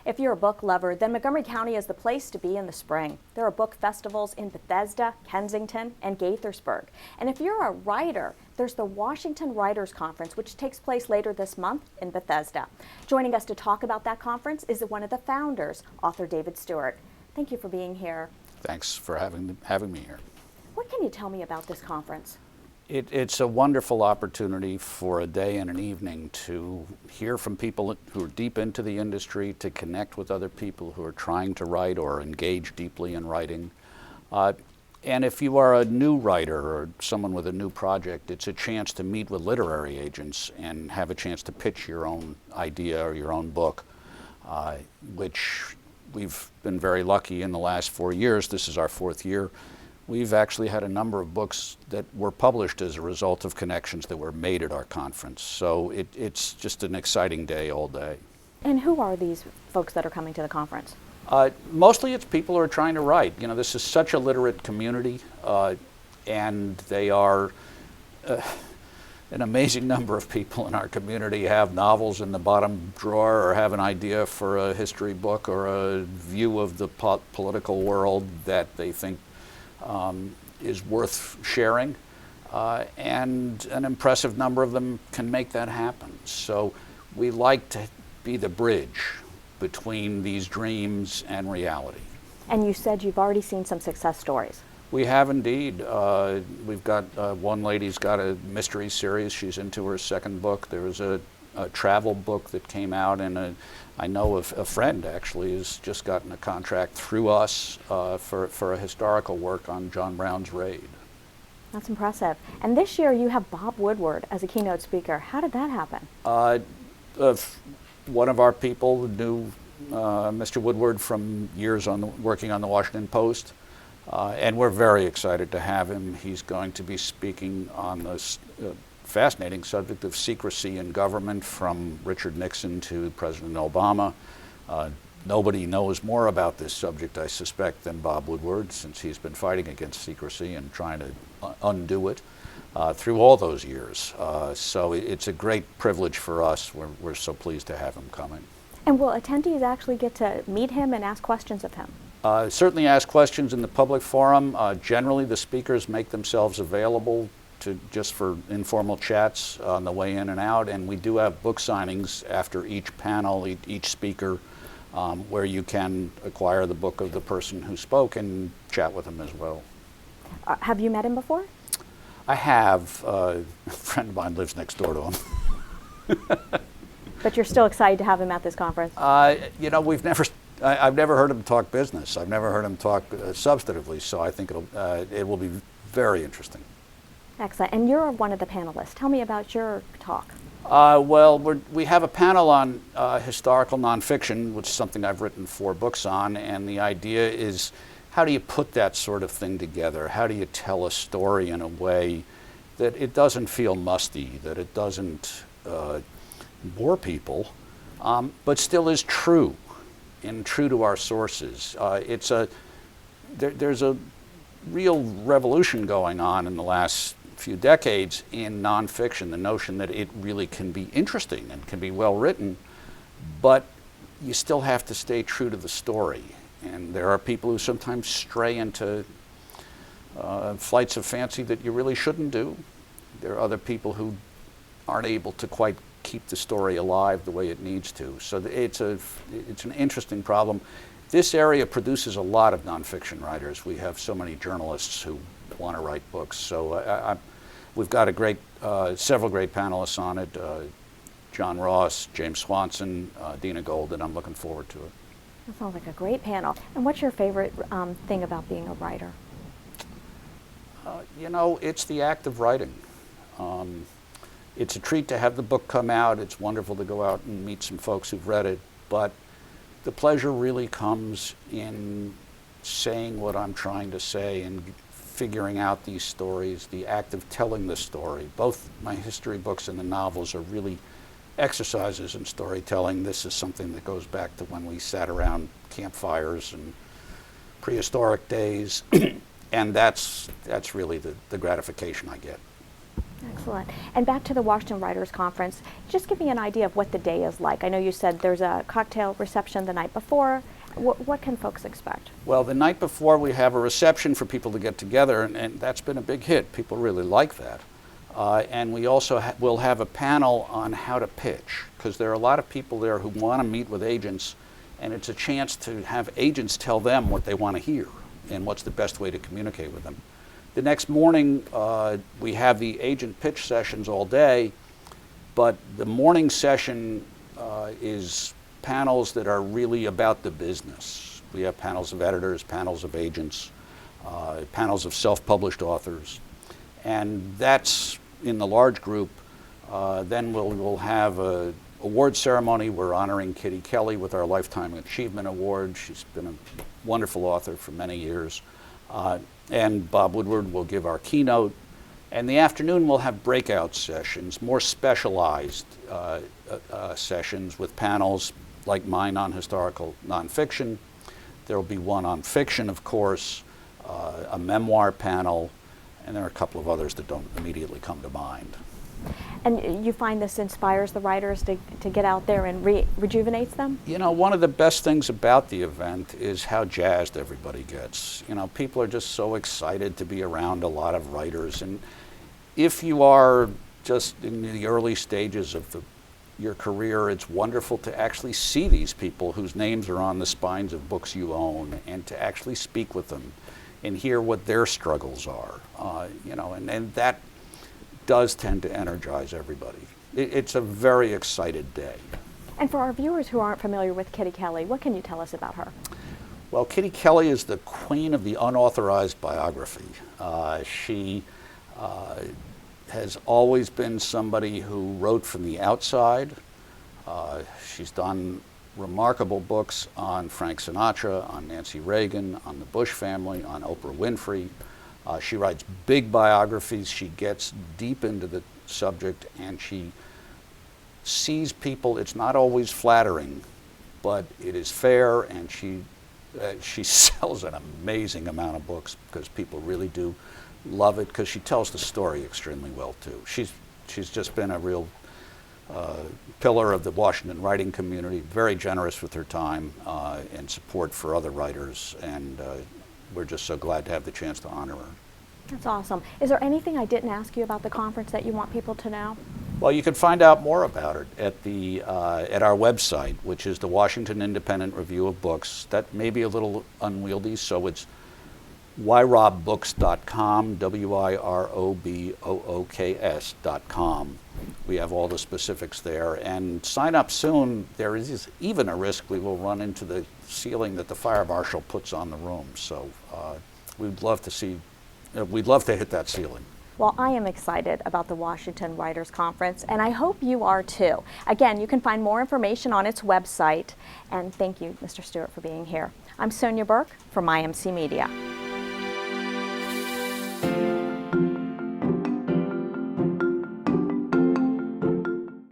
If you're a book lover, then Montgomery County is the place to be in the spring. There are book festivals in Bethesda, Kensington, and Gaithersburg. And if you're a writer, there's the Washington Writers Conference, which takes place later this month in Bethesda. Joining us to talk about that conference is one of the founders, author David Stewart. Thank you for being here. Thanks for having me here. What can you tell me about this conference? It's a wonderful opportunity for a day and an evening to hear from people who are deep into the industry, to connect with other people who are trying to write or engage deeply in writing. And if you are a new writer or someone with a new project, it's a chance to meet with literary agents and have a chance to pitch your own idea or your own book, which we've been very lucky in the last 4 years. This is our 4th year. We've actually had a number of books that were published as a result of connections that were made at our conference. So it's just an exciting day all day. And who are these folks that are coming to the conference? Mostly it's people who are trying to write. You know, this is such a literate community, and they are an amazing number of people in our community have novels in the bottom drawer or have an idea for a history book or a view of the political world that they think is worth sharing, and an impressive number of them can make that happen. So we like to be the bridge between these dreams and reality. And you said you've already seen some success stories. We have indeed. We've got one lady's got a mystery series. She's into her 2nd book. There was a travel book that came out, and I know of a friend actually has just gotten a contract through us for a historical work on John Brown's raid. That's impressive. And this year you have Bob Woodward as a keynote speaker. How did that happen? One of our people knew Mr. Woodward from years working on the Washington Post, and we're very excited to have him. He's going to be speaking on this fascinating subject of secrecy in government, from Richard Nixon to President Obama. Nobody knows more about this subject, I suspect, than Bob Woodward, since he's been fighting against secrecy and trying to undo it through all those years. So it's a great privilege for us. We're so pleased to have him coming. And will attendees actually get to meet him and ask questions of him? Certainly ask questions in the public forum. Generally, the speakers make themselves available just for informal chats on the way in and out, and we do have book signings after each panel, each speaker, where you can acquire the book of the person who spoke and chat with them as well. Have you met him before? I have. A friend of mine lives next door to him. But you're still excited to have him at this conference? You know, I've never heard him talk business. I've never heard him talk substantively, so I think it will be very interesting. Excellent. And you're one of the panelists. Tell me about your talk. Well, we have a panel on historical nonfiction, which is something I've written 4 books on, and the idea is, how do you put that sort of thing together? How do you tell a story in a way that it doesn't feel musty, that it doesn't bore people, but still is true, and true to our sources? There's a real revolution going on in the last few decades in nonfiction, the notion that it really can be interesting and can be well written, but you still have to stay true to the story. And there are people who sometimes stray into flights of fancy that you really shouldn't do. There are other people who aren't able to quite keep the story alive the way it needs to. So it's an interesting problem. This area produces a lot of nonfiction writers. We have so many journalists who want to write books. So we've got several great panelists on it. John Ross, James Swanson, Dina Golden. I'm looking forward to it. That sounds like a great panel. And what's your favorite thing about being a writer? You know, it's the act of writing. It's a treat to have the book come out. It's wonderful to go out and meet some folks who've read it. But the pleasure really comes in saying what I'm trying to say and figuring out these stories, the act of telling the story. Both my history books and the novels are really exercises in storytelling. This is something that goes back to when we sat around campfires and prehistoric days, and that's really the gratification I get. Excellent. And back to the Washington Writers Conference, just give me an idea of what the day is like. I know you said there's a cocktail reception the night before. What can folks expect? Well, the night before we have a reception for people to get together, and that's been a big hit. People really like that. And we also will have a panel on how to pitch, because there are a lot of people there who want to meet with agents, and it's a chance to have agents tell them what they want to hear and what's the best way to communicate with them. The next morning, we have the agent pitch sessions all day, but the morning session is panels that are really about the business. We have panels of editors, panels of agents, panels of self-published authors, and that's in the large group. Then we'll have a award ceremony. We're honoring Kitty Kelly with our Lifetime Achievement Award. She's been a wonderful author for many years. And Bob Woodward will give our keynote. And the afternoon we'll have breakout sessions, more specialized sessions with panels like mine on historical nonfiction. There will be one on fiction, of course, a memoir panel, and there are a couple of others that don't immediately come to mind. And you find this inspires the writers to get out there and rejuvenates them? You know, one of the best things about the event is how jazzed everybody gets. You know, people are just so excited to be around a lot of writers. And if you are just in the early stages of your career, it's wonderful to actually see these people whose names are on the spines of books you own, and to actually speak with them and hear what their struggles are. You know, and that does tend to energize everybody. It's a very excited day. And for our viewers who aren't familiar with Kitty Kelly, what can you tell us about her? Well, Kitty Kelly is the queen of the unauthorized biography. She has always been somebody who wrote from the outside. She's done remarkable books on Frank Sinatra, on Nancy Reagan, on the Bush family, on Oprah Winfrey. She writes big biographies. She gets deep into the subject, and she sees people. It's not always flattering, but it is fair, and she sells an amazing amount of books because people really do love it, because she tells the story extremely well too. She's just been a real pillar of the Washington writing community, very generous with her time and support for other writers, and we're just so glad to have the chance to honor her. That's awesome. Is there anything I didn't ask you about the conference that you want people to know? Well, you can find out more about it at our website, which is the Washington Independent Review of Books. That may be a little unwieldy, so it's wirobooks.com, wirobooks.com. We have all the specifics there, and sign up soon. There is even a risk we will run into the ceiling that the fire marshal puts on the room. So we'd love to hit that ceiling. Well, I am excited about the Washington Writers Conference, and I hope you are too. Again, you can find more information on its website, and thank you, Mr. Stewart, for being here. I'm Sonia Burke from IMC Media.